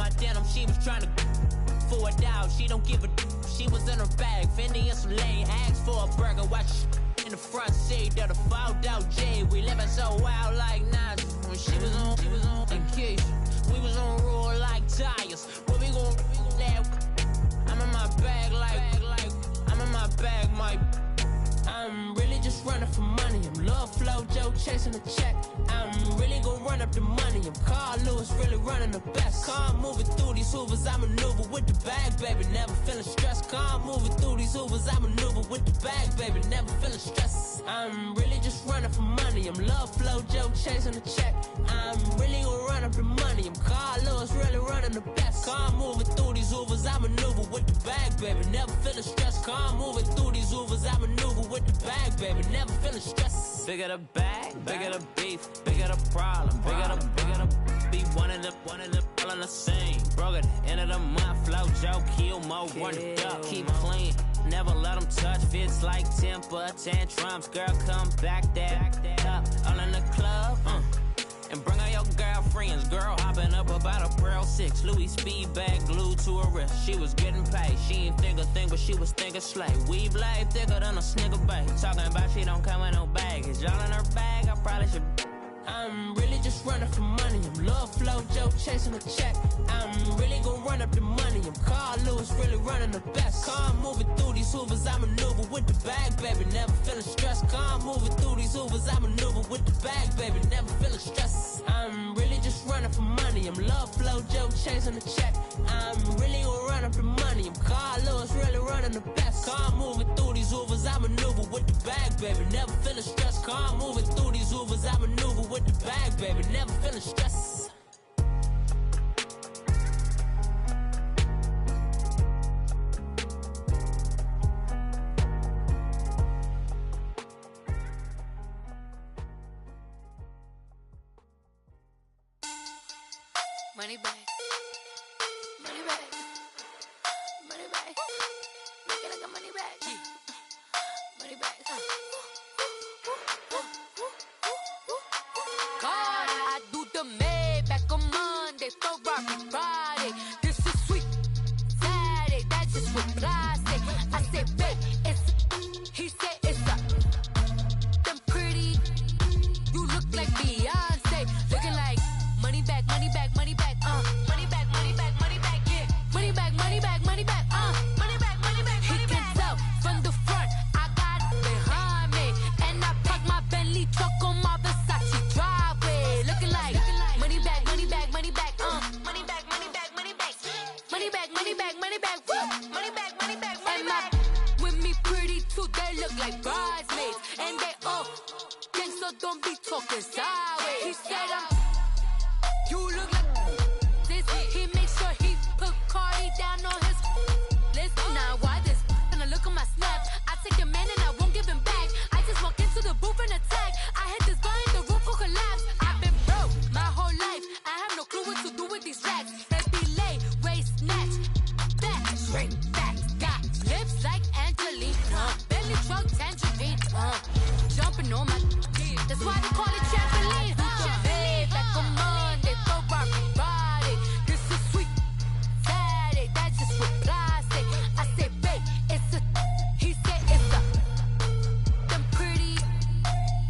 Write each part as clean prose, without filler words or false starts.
my denim, she was trying to for a doubt. She don't give a she was in her bag, Fendi and some lane, asked for a burger, watch in the front seat of the fouled out J. We living so wild like Nas. When she was on vacation, we was on roll like tires. Where we gon' let? I'm in my bag like I'm in my bag, Mike. I'm really just running for money. I'm Love Flow Joe chasing the check. I'm really gon' run up the money. I'm Carl Lewis, really running the best. Car moving through these Hoovers, I maneuver with the bag, baby. Never feeling stressed. Car moving through these Hoovers, I maneuver with the bag, baby. Never feeling stressed. I'm really just running for money. I'm Love Flow Joe chasing the check. I'm really gon' run up the money. I'm Carl Lewis, really running the best. Car moving through these Hoovers, I maneuver with the bag, baby. Never feeling stressed. Car moving through these Hoovers, I maneuver with the bag, baby. Never feeling stressed. Bigger the bag, bigger the beef, bigger the problem, bigger the be one in the all in the same. Broke at the end of the month, flow Joe, kill mo, run it up, keep clean. Never let them touch, fits like temper tantrums. Girl, come back that up, all in the club, and bring all your girlfriends. Girl hopping up about a Pearl 6 Louis speed bag glued to her wrist. She was getting paid, she ain't think a thing, but she was thinking slay. We blade thicker than a snigger bag. Talking about she don't come with no baggage. Y'all in her bag, I probably should. I'm really just running for money. I'm Love Flow Joe chasing a check. I'm really gon' run up the money. I'm Carl Lewis, really running the best. Car moving through these Hoovers, I maneuver with the bag, baby. Never feeling stressed. Car moving through these Hoovers, I maneuver with the bag, baby. Never feeling stressed. I'm really just running for money. I'm Love Flow Joe chasing a check. I'm really gon' run up the money. I'm Carl Lewis, really running the best. Car moving through these Hoovers, I maneuver with the bag, baby. Never feeling stressed. Car moving through these Hoovers, I maneuver with the bag, baby. Never feeling stressed. Money bag, money bag, money bag. Make it like a money bag, money bag. God, I do the Maybach on Monday, Ferrari Friday. This is sweet Saturday, that's just what plastic. I say, babe, it's he said it's a them pretty. You look like Beyonce, looking like money bag, money bag, money bag, money bag, money bag, money bag, yeah, money bag, money bag, money bag, money bag, money bag. He can tell from the front, I got it behind me, and I park my Bentley truck on my Versace driveway, looking like money bag, money bag, money bag, money bag, money bag, money bag, money bag, money bag, money bag, money bag, money bag, money bag. With me pretty too, they look like bridesmaids, and they all gang, so don't be talking sideways. He said you look like this. He makes sure he put Cardi down on his list. Now why this? Gonna look at my snap. I take a man and I won't give him back. I just walk into the booth and attack. I hit this guy in the roof will collapse. I've been broke my whole life. I have no clue what to do with these racks. Baby lay, waist snatch, back, straight back. Got lips like Angelina, belly truck tangerine. Jumping on my that's why they call it trampoline. Back on Monday, Ferrari Friday. This is sweet Saturday, that's just with plastic. I say, babe, it's a. He said it's a. Them pretty.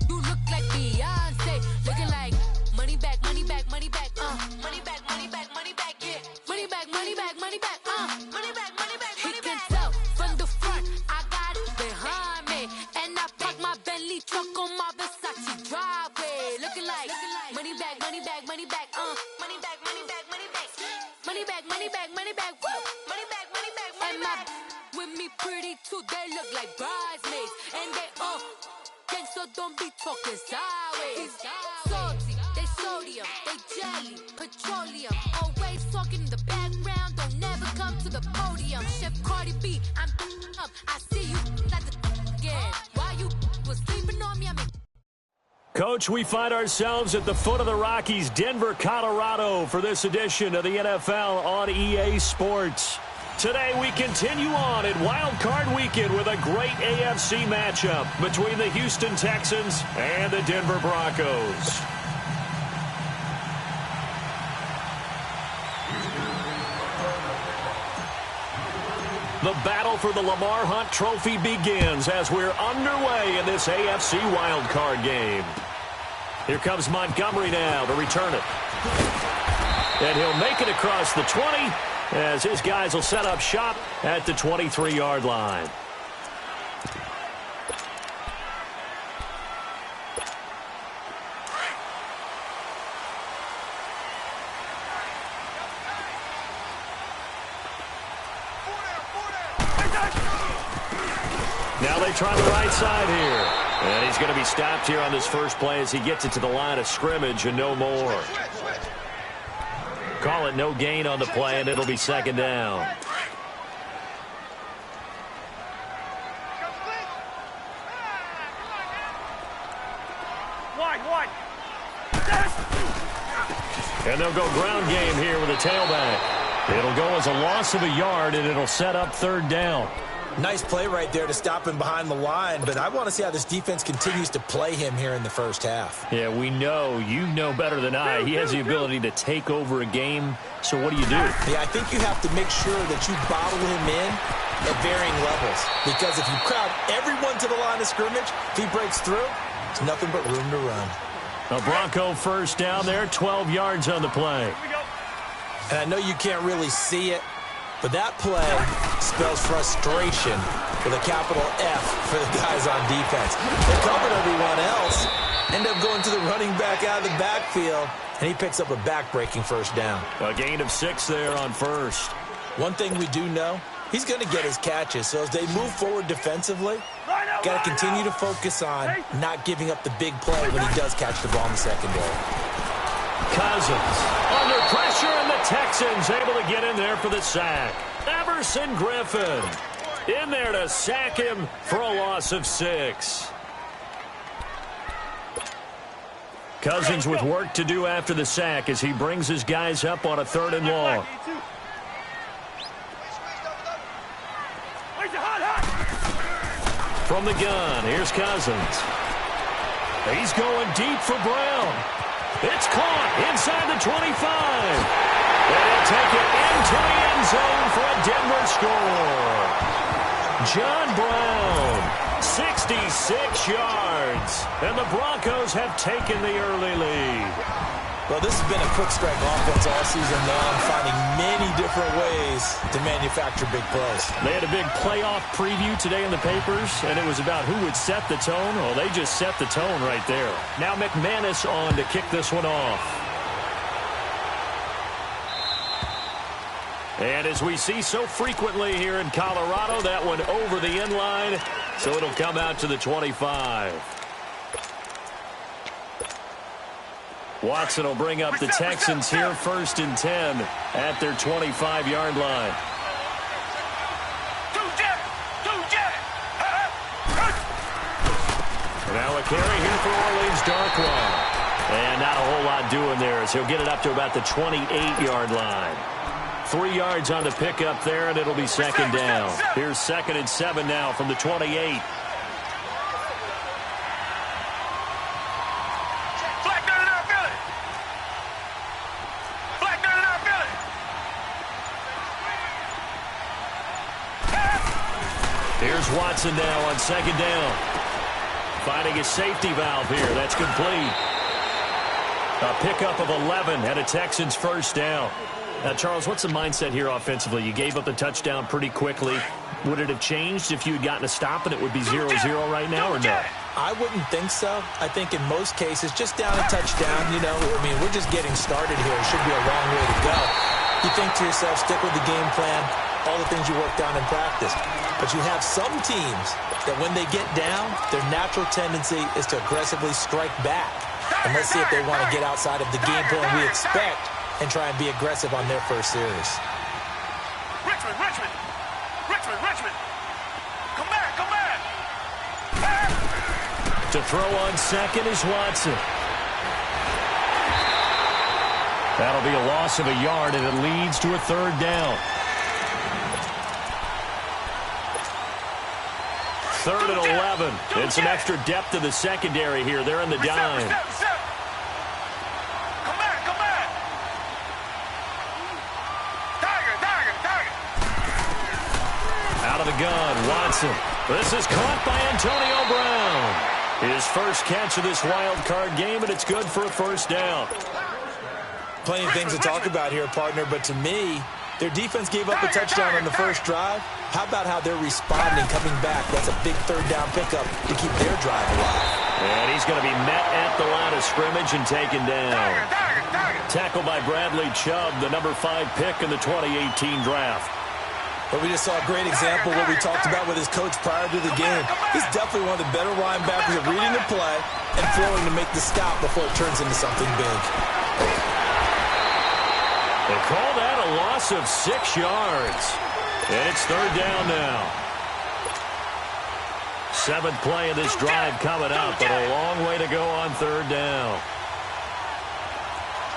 You look like Beyonce, looking like money bag, money bag, money bag, money bag, money bag, money bag, yeah, money bag, money bag, money bag, money bag, money bag. He can tell from the front, I got it behind me, and I park my Bentley truck on my Versace driveway, looking like money bag, money bag, money bag, money bag, money bag, money bag, money bag, money bag, money bag, money bag, money bag, money bag. With me pretty too, they look like bridesmaids, and they all gang, so don't be talking sideways. Salty, they sodium, they jelly, petroleum, always talking in the background, don't never come to the podium. Chef Cardi B, I'm up, I see you at the again. Why you was sleeping on me? I mean. Coach, we find ourselves at the foot of the Rockies, Denver, Colorado, for this edition of the NFL on EA Sports. Today we continue on in Wild Card Weekend with a great AFC matchup between the Houston Texans and the Denver Broncos. The battle for the Lamar Hunt Trophy begins as we're underway in this AFC wildcard game. Here comes Montgomery now to return it. And he'll make it across the 20 as his guys will set up shop at the 23-yard line. Now they try the right side here. And he's going to be stopped here on this first play as he gets it to the line of scrimmage and no more. Call it no gain on the play, and it'll be second down. And they'll go ground game here with a tailback. It'll go as a loss of a yard, and it'll set up third down. Nice play right there to stop him behind the line, but I want to see how this defense continues to play him here in the first half. Yeah, we know. You know better than I. He has the ability to take over a game, so what do you do? Yeah, I think you have to make sure that you bottle him in at varying levels, because if you crowd everyone to the line of scrimmage, if he breaks through, it's nothing but room to run. A Bronco first down there, 12 yards on the play. And I know you can't really see it, but that play spells frustration with a capital F for the guys on defense. They covered everyone else, end up going to the running back out of the backfield, and he picks up a back-breaking first down. A gain of 6 there on first. One thing we do know, he's going to get his catches, so as they move forward defensively, got to continue to focus on not giving up the big play when he does catch the ball in the secondary. Cousins under pressure, and the Texans able to get in there for the sack. Everson Griffin in there to sack him for a loss of 6. Cousins with work to do after the sack as he brings his guys up on a 3rd and long. From the gun, here's Cousins. He's going deep for Brown. It's caught inside the 25. And he'll take it into the end zone for a Denver score. John Brown, 66 yards. And the Broncos have taken the early lead. Well, this has been a quick strike offense all season long, finding many different ways to manufacture big plays. They had a big playoff preview today in the papers, and it was about who would set the tone. Well, they just set the tone right there. Now McManus on to kick this one off. And as we see so frequently here in Colorado, that one over the end line, so it'll come out to the 25. Watson will bring up the Texans here 1st and 10 at their 25-yard line. Now a carry here for Orleans Darkwa. And not a whole lot doing there as he'll get it up to about the 28-yard line. 3 yards on the pickup there, and it'll be second down. Here's 2nd and 7 now from the 28. Here's Watson now on 2nd down. Finding a safety valve here. That's complete. A pickup of 11 and a Texans first down. Now, Charles, what's the mindset here offensively? You gave up the touchdown pretty quickly. Would it have changed if you had gotten a stop and it would be 0-0 right now, or no? I wouldn't think so. I think in most cases, just down a touchdown, you know, I mean, we're just getting started here. It should be a long way to go. You think to yourself, stick with the game plan, all the things you worked on in practice. But you have some teams that when they get down, their natural tendency is to aggressively strike back. And let's see if they want to get outside of the game plan we expect and try and be aggressive on their first series. Richmond. Come back. To throw on 2nd is Watson. That'll be a loss of a yard, and it leads to a 3rd down. 3rd and 11. And some extra depth to the secondary here. They're in the dime. Come back. Tiger. the gun, Watson. This is caught by Antonio Brown. His first catch of this wild card game, and it's good for a first down. Plenty of things to talk about here, partner, but to me, their defense gave up a touchdown on the first drive. How about how they're responding, coming back? That's a big third down pickup to keep their drive alive. And he's going to be met at the line of scrimmage and taken down. Tackled by Bradley Chubb, the number 5 pick in the 2018 draft. But we just saw a great example of what we talked about with his coach prior to the game. He's definitely one of the better linebackers at reading the play and throwing to make the stop before it turns into something big. They call that a loss of 6 yards. And it's third down now. 7th play of this drive coming up, but a long way to go on third down.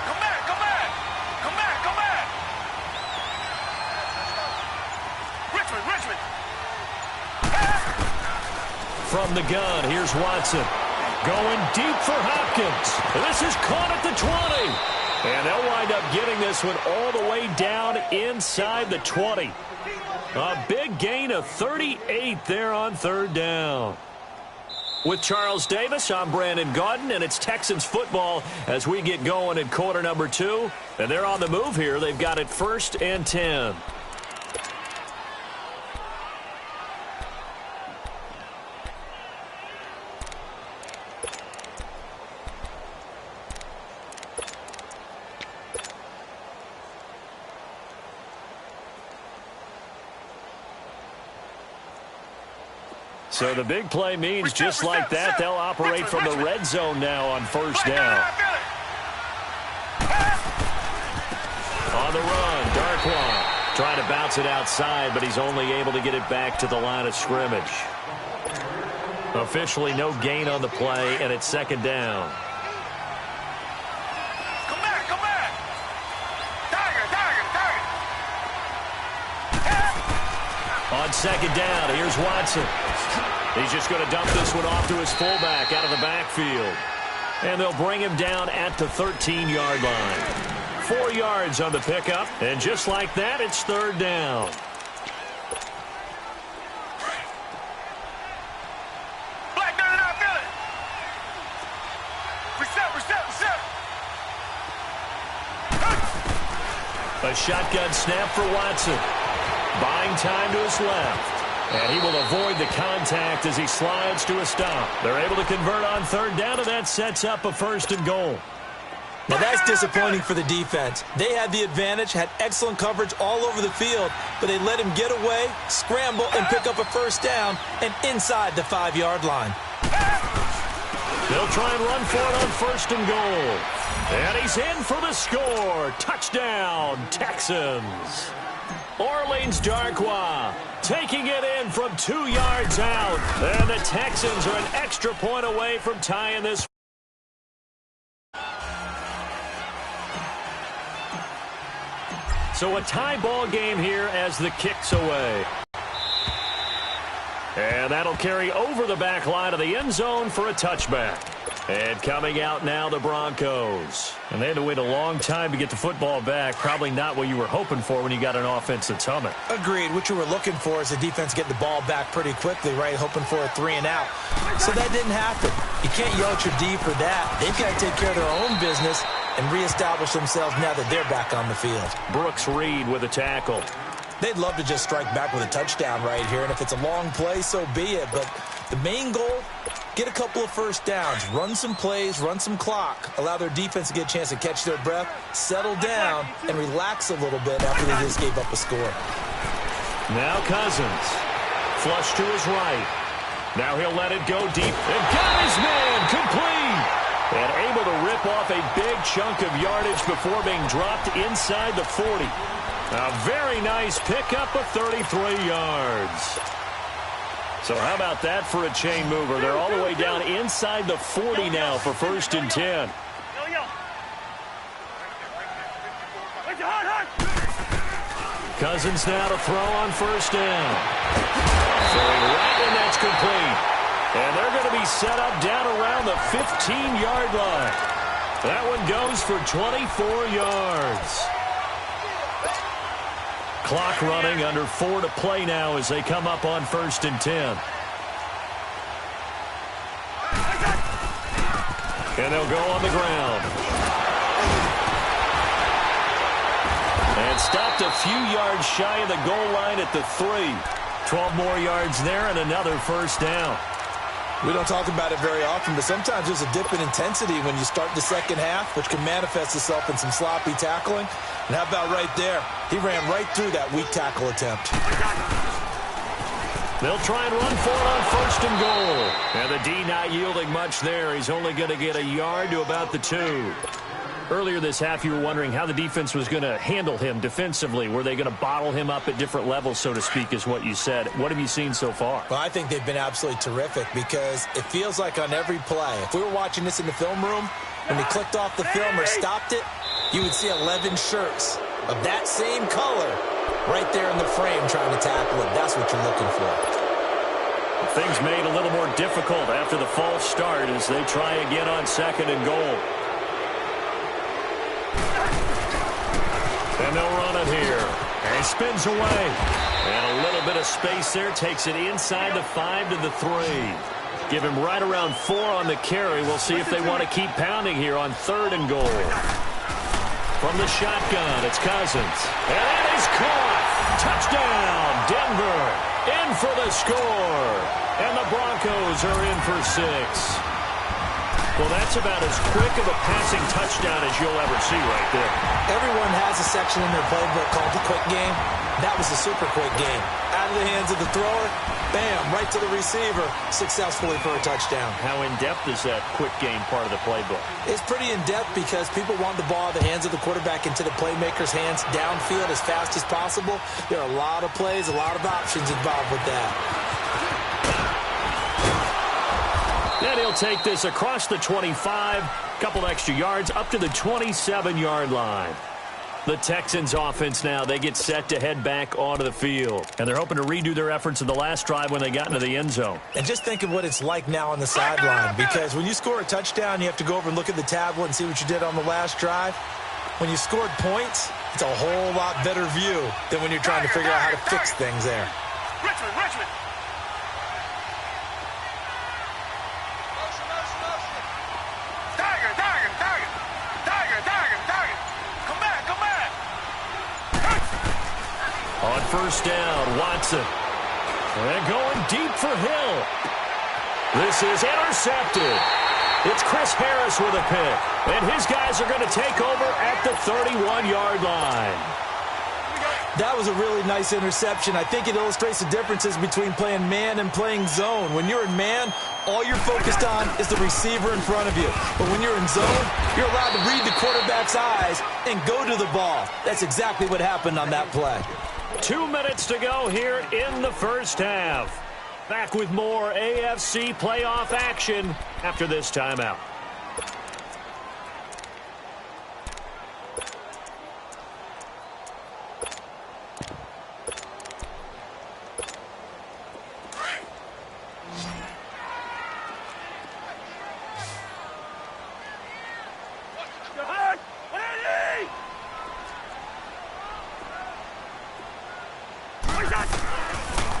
Come back, come back. Come back, come back. Richmond. From the gun, here's Watson. Going deep for Hopkins. This is caught at the 20. And they'll wind up getting this one all the way down inside the 20. A big gain of 38 there on third down. With Charles Davis, I'm Brandon Gaudin, and it's Texans football as we get going in quarter number 2. And they're on the move here. They've got it 1st and 10. So the big play means just like that, they'll operate from the red zone now on first down. On the run, Darkwa trying to bounce it outside, but he's only able to get it back to the line of scrimmage. Officially no gain on the play, and it's second down. Come back. Tiger. On second down, here's Watson. He's just going to dump this one off to his fullback out of the backfield. And they'll bring him down at the 13-yard line. 4 yards on the pickup, and just like that, it's third down. Black dirty not feeling. Reset. A shotgun snap for Watson. Buying time to his left. And he will avoid the contact as he slides to a stop. They're able to convert on third down, and that sets up a 1st and goal. Now that's disappointing for the defense. They had the advantage, had excellent coverage all over the field, but they let him get away, scramble, and pick up a first down, and inside the 5-yard line. They'll try and run for it on 1st and goal. And he's in for the score. Touchdown, Texans. Orleans Darkwa taking it in from 2 yards out. And the Texans are an extra point away from tying this. So a tie ball game here as the kick's away. And that'll carry over the back line of the end zone for a touchback. And coming out now, the Broncos. And they had to wait a long time to get the football back. Probably not what you were hoping for when you got an offense that's humming. Agreed. What you were looking for is the defense getting the ball back pretty quickly, right? Hoping for a 3 and out. So that didn't happen. You can't yell at your D for that. They've got to take care of their own business and reestablish themselves now that they're back on the field. Brooks Reed with a tackle. They'd love to just strike back with a touchdown right here, and if it's a long play, so be it. But the main goal, get a couple of first downs, run some plays, run some clock, allow their defense to get a chance to catch their breath, settle down, and relax a little bit after they just gave up a score. Now Cousins. Flush to his right. Now he'll let it go deep. And got his man complete. And able to rip off a big chunk of yardage before being dropped inside the 40. A very nice pickup of 33 yards. So how about that for a chain mover? They're all the way down inside the 40 now for 1st and 10. Cousins now to throw on 1st down. Throwing right, and that's complete. And they're going to be set up down around the 15-yard line. That one goes for 24 yards. Clock running, under 4 to play now as they come up on 1st and 10. And they'll go on the ground. And stopped a few yards shy of the goal line at the 3. 12 more yards there and another first down. We don't talk about it very often, but sometimes there's a dip in intensity when you start the second half, which can manifest itself in some sloppy tackling. And how about right there? He ran right through that weak tackle attempt. They'll try and run for it on 1st and goal. And the D not yielding much there. He's only going to get a yard to about the 2. Earlier this half, you were wondering how the defense was going to handle him defensively. Were they going to bottle him up at different levels, so to speak, is what you said. What have you seen so far? Well, I think they've been absolutely terrific because it feels like on every play, if we were watching this in the film room, when he clicked off the film or stopped it, you would see 11 shirts of that same color right there in the frame trying to tackle him. That's what you're looking for. Things made a little more difficult after the false start as they try again on 2nd and goal. And they'll run it here. And he spins away. And a little bit of space there. Takes it inside the 5 to the 3. Give him right around 4 on the carry. We'll see if they want to keep pounding here on 3rd and goal. From the shotgun, it's Cousins. And it is caught. Touchdown, Denver. In for the score. And the Broncos are in for 6. Well, that's about as quick of a passing touchdown as you'll ever see right there. Everyone has a section in their playbook called the quick game. That was a super quick game. Out of the hands of the thrower, bam, right to the receiver, successfully for a touchdown. How in-depth is that quick game part of the playbook? It's pretty in-depth because people want the ball out of the hands of the quarterback into the playmaker's hands downfield as fast as possible. There are a lot of plays, a lot of options involved with that. And he'll take this across the 25, couple extra yards, up to the 27-yard line. The Texans offense now, they get set to head back onto the field. And they're hoping to redo their efforts in the last drive when they got into the end zone. And just think of what it's like now on the sideline, because when you score a touchdown, you have to go over and look at the tablet and see what you did on the last drive. When you scored points, it's a whole lot better view than when you're trying to figure out how to fix things there. Richmond. On 1st down, Watson. And going deep for Hill. This is intercepted. It's Chris Harris with a pick. And his guys are going to take over at the 31-yard line. That was a really nice interception. I think it illustrates the differences between playing man and playing zone. When you're in man, all you're focused on is the receiver in front of you. But when you're in zone, you're allowed to read the quarterback's eyes and go to the ball. That's exactly what happened on that play. 2 minutes to go here in the first half. Back with more AFC playoff action after this timeout.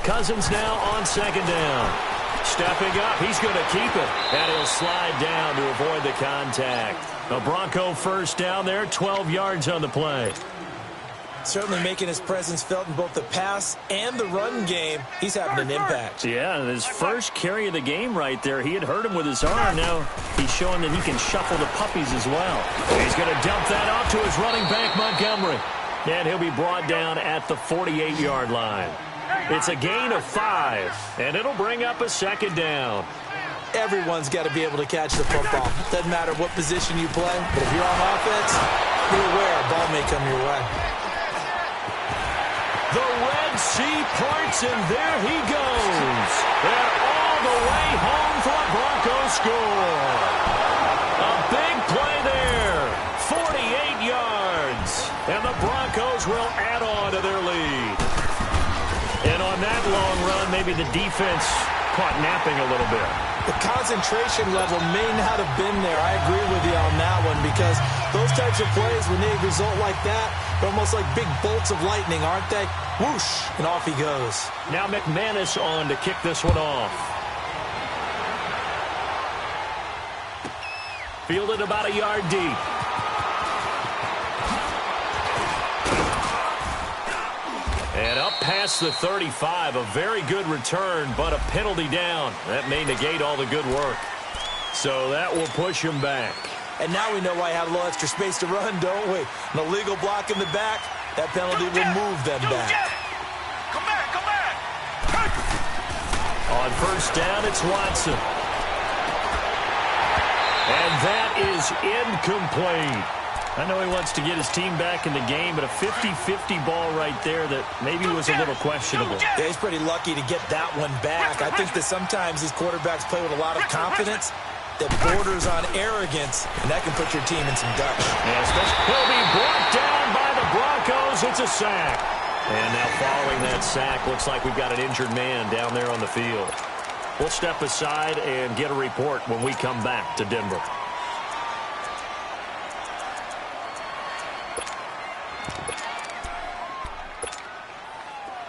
Cousins now on 2nd down. Stepping up, he's going to keep it. And he'll slide down to avoid the contact. A Bronco first down there, 12 yards on the play. Certainly making his presence felt in both the pass and the run game. He's having an impact. Yeah, and his first carry of the game right there, he had hurt him with his arm. Now he's showing that he can shuffle the puppies as well. He's going to dump that off to his running back, Montgomery. And he'll be brought down at the 48-yard line. It's a gain of 5, and it'll bring up a 2nd down. Everyone's got to be able to catch the football. Doesn't matter what position you play, but if you're on offense, you're aware a ball may come your way. The Red Sea parts, and there he goes. And all the way home for a Broncos score. A big play there. 48 yards. And the Broncos will add on to their lead. And on that long run, maybe the defense caught napping a little bit. The concentration level may not have been there. I agree with you on that one, because those types of plays, when they result like that, they're almost like big bolts of lightning, aren't they? Whoosh, and off he goes. Now McManus on to kick this one off. Fielded about a yard deep. And up past the 35, a very good return, but a penalty down. That may negate all the good work. So that will push him back. And now we know why I have a little extra space to run, don't we? An illegal block in the back, that penalty will move them back. Come back, come back. On first down, it's Watson. And that is incomplete. I know he wants to get his team back in the game, but a 50-50 ball right there that maybe was a little questionable. Yeah, he's pretty lucky to get that one back. I think that sometimes these quarterbacks play with a lot of confidence that borders on arrogance, and that can put your team in some dutch. Yeah, especially he'll be brought down by the Broncos. It's a sack. And now following that sack, looks like we've got an injured man down there on the field. We'll step aside and get a report when we come back to Denver.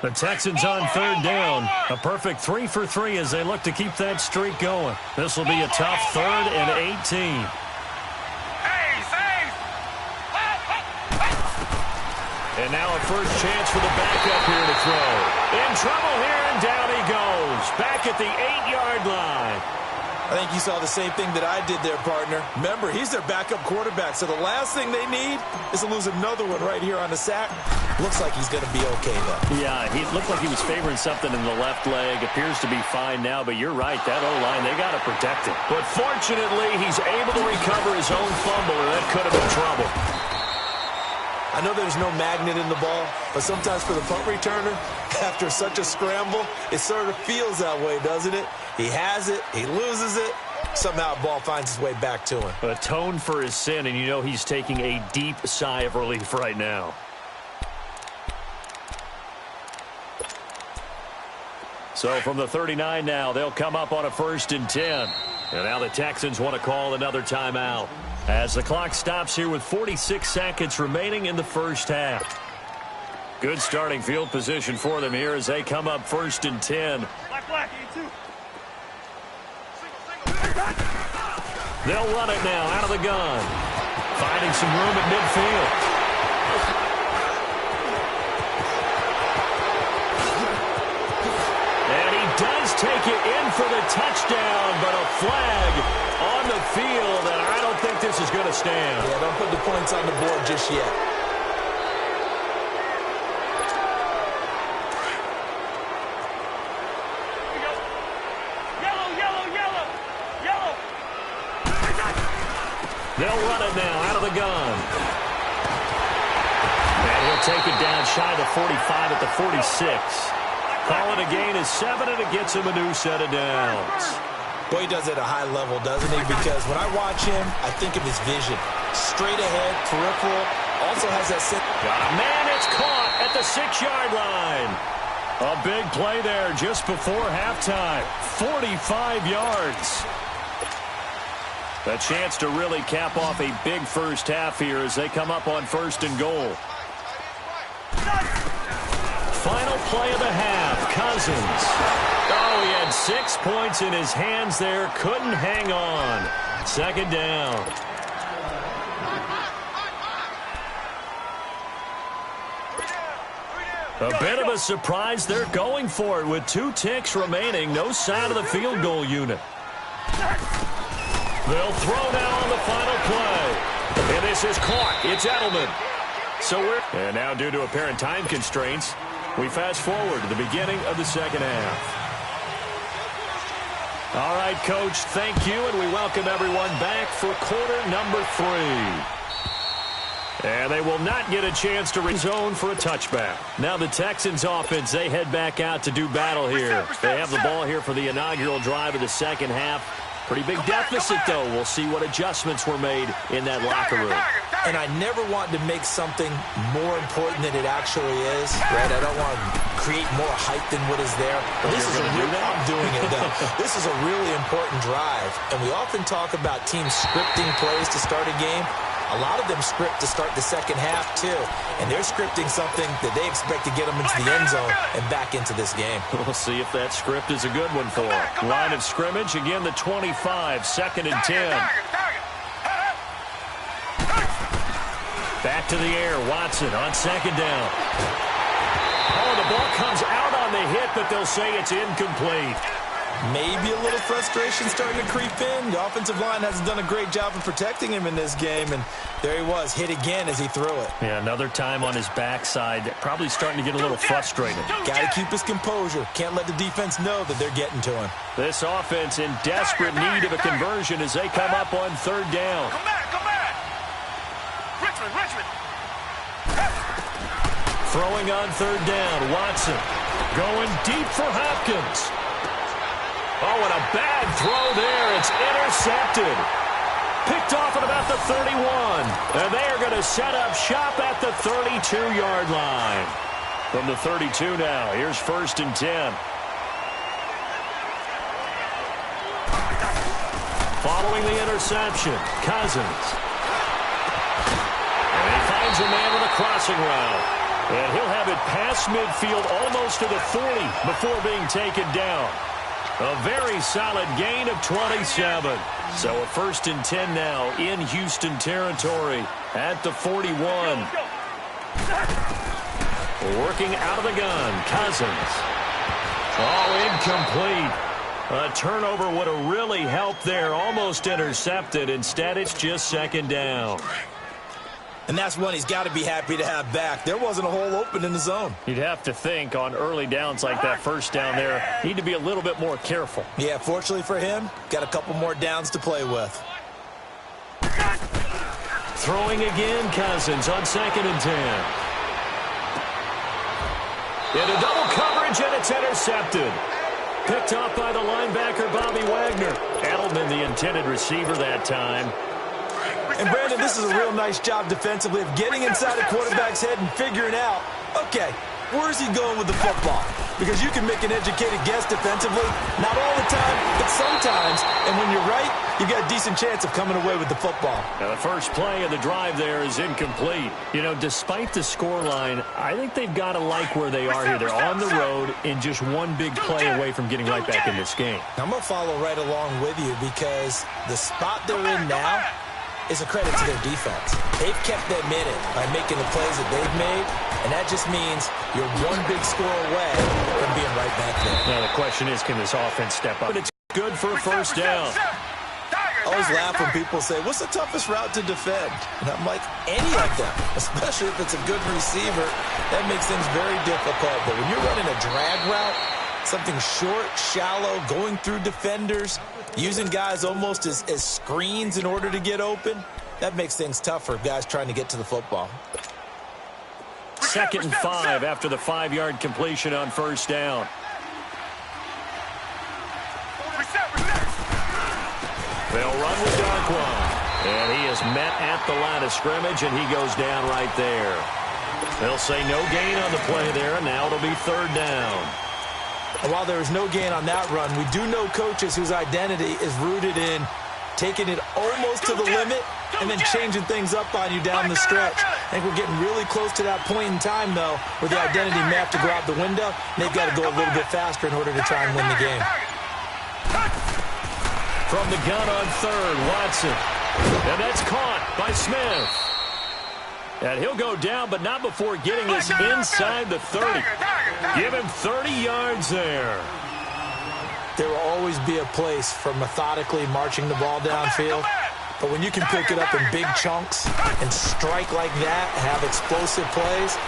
The Texans on third down. A perfect 3 for 3 as they look to keep that streak going. This will be a tough 3rd and 18. And now a first chance for the backup here to throw. In trouble here, and down he goes. Back at the 8-yard line. I think you saw the same thing that I did there, partner. Remember, he's their backup quarterback, so the last thing they need is to lose another one right here on the sack. Looks like he's going to be okay, though. Yeah, he looked like he was favoring something in the left leg. Appears to be fine now, but you're right. That O-line, they got to protect him. But fortunately, he's able to recover his own fumble, and that could have been trouble. I know there's no magnet in the ball, but sometimes for the punt returner, after such a scramble, it sort of feels that way, doesn't it? He has it, he loses it, somehow the ball finds its way back to him. Atoned for his sin, and you know he's taking a deep sigh of relief right now. So from the 39 now, they'll come up on a 1st and 10. And now the Texans want to call another timeout as the clock stops here with 46 seconds remaining in the first half. Good starting field position for them here as they come up 1st and 10. Black, E2. They'll run it now out of the gun. Finding some room at midfield. And he does take it in for the touchdown, but a flag on the field, and I don't think this is going to stand. Yeah, don't put the points on the board just yet. They'll run it now out of the gun. And he'll take it down shy of the 45 at the 46. Call it a gain of 7, and it gets him a new set of downs. Boy, he does it at a high level, doesn't he? Because when I watch him, I think of his vision. Straight ahead, peripheral, also has that set. Man, it's caught at the 6-yard line. A big play there just before halftime. 45 yards. A chance to really cap off a big first half here as they come up on 1st and goal. Final play of the half, Cousins. Oh, he had 6 points in his hands there. Couldn't hang on. 2nd down. A bit of a surprise. They're going for it with 2 ticks remaining. No sign of the field goal unit. They'll throw now on the final play. And this is caught. It's Edelman. And now due to apparent time constraints, we fast forward to the beginning of the second half. All right, Coach, thank you, and we welcome everyone back for quarter number 3. And they will not get a chance to rezone for a touchback. Now the Texans offense, they head back out to do battle here. They have the ball here for the inaugural drive of the second half. Pretty big deficit, though. We'll see what adjustments were made in that locker room. And I never want to make something more important than it actually is, right? I don't want to create more hype than what is there. But this is I'm doing it, though. This is a really important drive. And we often talk about teams scripting plays to start a game. A lot of them script to start the second half, too. And they're scripting something that they expect to get them into the end zone and back into this game. We'll see if that script is a good one for them. Line of scrimmage, again, the 25, 2nd and 10. Back to the air, Watson on 2nd down. Oh, the ball comes out on the hit, but they'll say it's incomplete. Maybe a little frustration starting to creep in. The offensive line hasn't done a great job of protecting him in this game, and there he was, hit again as he threw it. Yeah, another time on his backside, probably starting to get a little frustrated. Got to keep his composure. Can't let the defense know that they're getting to him. This offense in desperate need of a conversion as they come up on 3rd down. Come back. Richmond. Throwing on 3rd down, Watson going deep for Hopkins. Oh, and a bad throw there. It's intercepted. Picked off at about the 31. And they are going to set up shop at the 32-yard line. From the 32 now, here's 1st and 10. Following the interception, Cousins. And he finds a man with a crossing route. And he'll have it past midfield almost to the 40 before being taken down. A very solid gain of 27. So a 1st and 10 now in Houston territory at the 41. Working out of the gun, Cousins. Oh, incomplete. A turnover would have really helped there. Almost intercepted. Instead, it's just 2nd down. And that's one he's got to be happy to have back. There wasn't a hole open in the zone. You'd have to think on early downs like that 1st down there, need to be a little bit more careful. Yeah, fortunately for him, got a couple more downs to play with. Throwing again, Cousins on 2nd and 10. Into double coverage, and it's intercepted. Picked off by the linebacker, Bobby Wagner. Edelman, the intended receiver that time. And, Brandon, this is a real nice job defensively of getting inside a quarterback's head and figuring out, okay, where's he going with the football? Because you can make an educated guess defensively, not all the time, but sometimes. And when you're right, you got a decent chance of coming away with the football. Now, the first play of the drive there is incomplete. You know, despite the scoreline, I think they've got to like where they are here. They're on the road and just one big play away from getting right back in this game. I'm going to follow right along with you because the spot they're in now is a credit to their defense. They've kept them in it by making the plays that they've made, and that just means you're one big score away from being right back there. Now, the question is, can this offense step up? But it's good for a 1st down. I always laugh when people say, what's the toughest route to defend? And I'm like, any of them, especially if it's a good receiver. That makes things very difficult. But when you're running a drag route, something short, shallow, going through defenders, using guys almost as screens in order to get open, that makes things tough for guys trying to get to the football. 2nd and 5 after the 5-yard completion on 1st down. They'll run with Darquan. And he is met at the line of scrimmage, and he goes down right there. They'll say no gain on the play there, and now it'll be 3rd down. And while there is no gain on that run, we do know coaches whose identity is rooted in taking it almost to the limit and then changing things up on you down the stretch. I think we're getting really close to that point in time, though, where the identity may have to go out the window, and they've got to go a little bit faster in order to try and win the game. From the gun on 3rd, Watson. And that's caught by Smith. And he'll go down, but not before getting this inside the 30. Give him 30 yards there. There will always be a place for methodically marching the ball downfield. But when you can pick it up in big chunks and strike like that, have explosive plays,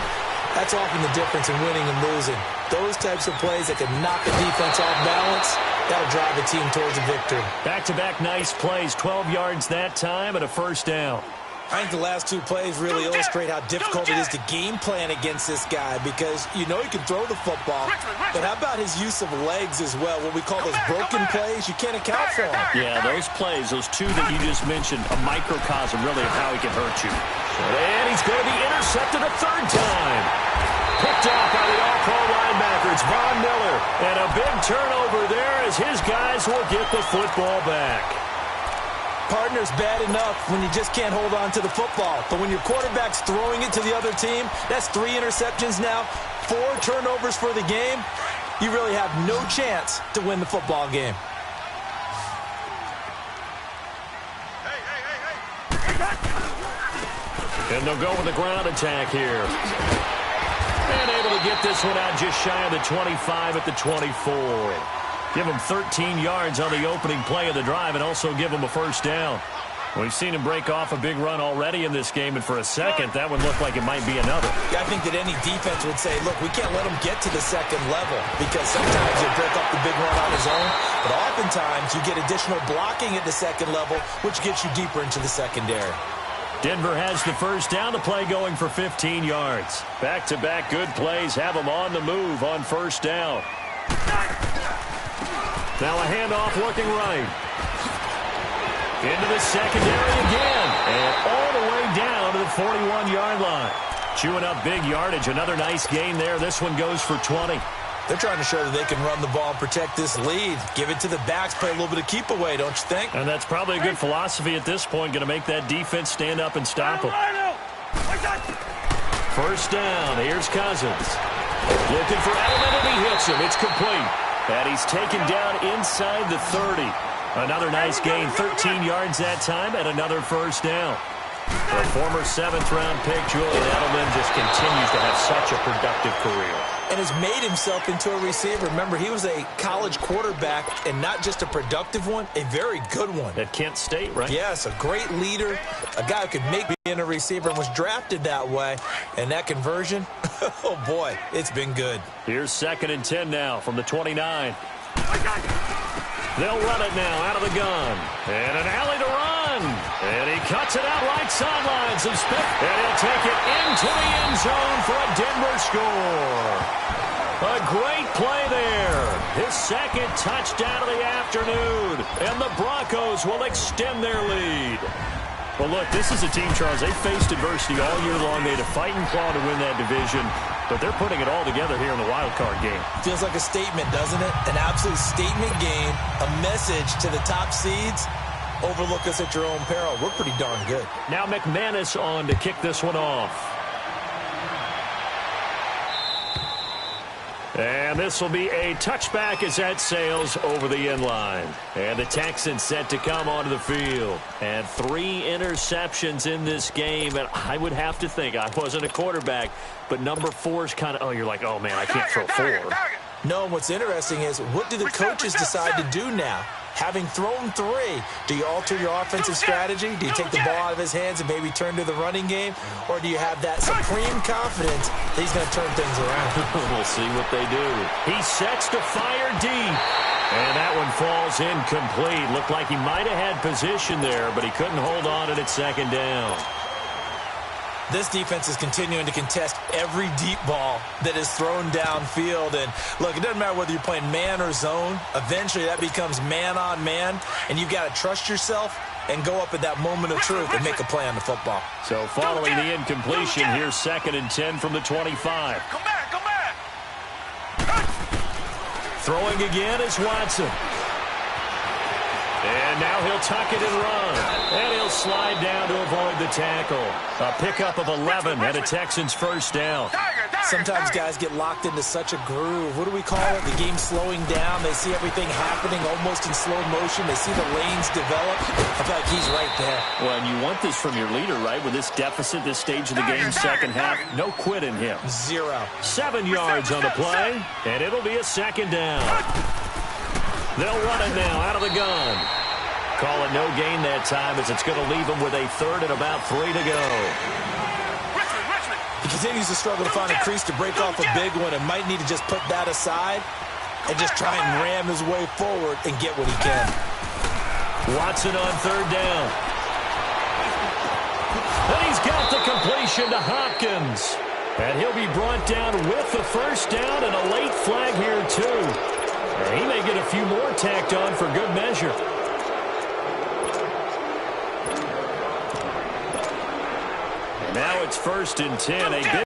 that's often the difference in winning and losing. Those types of plays that can knock a defense off balance, that'll drive a team towards a victory. Back-to-back nice plays, 12 yards that time and a 1st down. I think the last two plays really illustrate how difficult it is to game plan against this guy because you know he can throw the football, but how about his use of legs as well? What we call those broken plays, you can't account for them. Yeah, those plays, those two that you just mentioned, a microcosm really of how he can hurt you. And he's going to be intercepted a third time. Picked off by the all-pro linebacker. It's Von Miller. And a big turnover there as his guys will get the football back. Partner's bad enough when you just can't hold on to the football. But when your quarterback's throwing it to the other team, that's 3 interceptions now, 4 turnovers for the game. You really have no chance to win the football game. And they'll go with the ground attack here. And able to get this one out just shy of the 25 at the 24. Give him 13 yards on the opening play of the drive and also give him a first down. We've seen him break off a big run already in this game, and for a second, that one looked like it might be another. Yeah, I think that any defense would say, look, we can't let him get to the second level because sometimes he'll break up the big run on his own, but oftentimes you get additional blocking at the second level, which gets you deeper into the secondary. Denver has the first down, the play going for 15 yards. Back-to-back good plays have them on the move on first down. Now a handoff looking right. Into the secondary again. And all the way down to the 41-yard line. Chewing up big yardage. Another nice gain there. This one goes for 20. They're trying to show that they can run the ball and protect this lead. Give it to the backs, play a little bit of keep away, don't you think? And that's probably a good philosophy at this point. Going to make that defense stand up and stop them. First down. Here's Cousins. Looking for Edelman, and he hits him. It's complete. And he's taken down inside the 30. Another nice gain, 13 yards that time, and another first down. The former 7th-round pick, Julian Edelman, just continues to have such a productive career. And has made himself into a receiver. Remember, he was a college quarterback, and not just a productive one, a very good one. At Kent State, right? Yes, a great leader, a guy who could make being a receiver and was drafted that way. And that conversion, oh boy, it's been good. Here's 2nd and 10 now from the 29. They'll run it now out of the gun. And an alley to run. And he cuts it out right sideline. Some spin. And he'll take it into the end zone for a Denver score. A great play there. His 2nd touchdown of the afternoon. And the Broncos will extend their lead. Well, look, this is a team, Charles. They faced adversity all year long. They had to fight and claw to win that division. But they're putting it all together here in the wild card game. Feels like a statement, doesn't it? An absolute statement game, a message to the top seeds. Overlook us at your own peril. We're pretty darn good. Now McManus on to kick this one off. And this will be a touchback as that sails over the end line. And the Texans set to come onto the field. And 3 interceptions in this game. And I would have to think, I wasn't a quarterback, but number 4 is kind of, oh, you're like, oh, man, I can't throw 4. No, what's interesting is what do the coaches decide to do now? Having thrown 3, do you alter your offensive strategy? Do you take the ball out of his hands and maybe turn to the running game? Or do you have that supreme confidence that he's going to turn things around? We'll see what they do. He sets to fire deep. And that one falls incomplete. Looked like he might have had position there, but he couldn't hold on to it at 2nd down. This defense is continuing to contest every deep ball that is thrown downfield. And, look, it doesn't matter whether you're playing man or zone. Eventually, that becomes man-on-man, and you've got to trust yourself and go up at that moment of truth and make a play on the football. So, following the incompletion, here's 2nd and 10 from the 25. Come back. Throwing again is Watson. And now he'll tuck it and run. And he'll slide down to avoid the tackle. A pickup of 11 and a Texans first down. Sometimes guys get locked into such a groove. What do we call it? The game's slowing down. They see everything happening almost in slow motion. They see the lanes develop. I feel like he's right there. Well, and you want this from your leader, right? With this deficit, this stage of the game, second half, no quit in him. 0. 7 yards on the play, and it'll be a 2nd down. They'll run it now out of the gun. Call it no gain that time as it's going to leave them with a 3rd and about 3 to go. He continues to struggle to find a crease to break off a big one and might need to just put that aside and just try and ram his way forward and get what he can. Watson on 3rd down. And he's got the completion to Hopkins. And he'll be brought down with the first down and a late flag here, too. And he may get a few more tacked on for good measure. And now it's 1st and 10. A big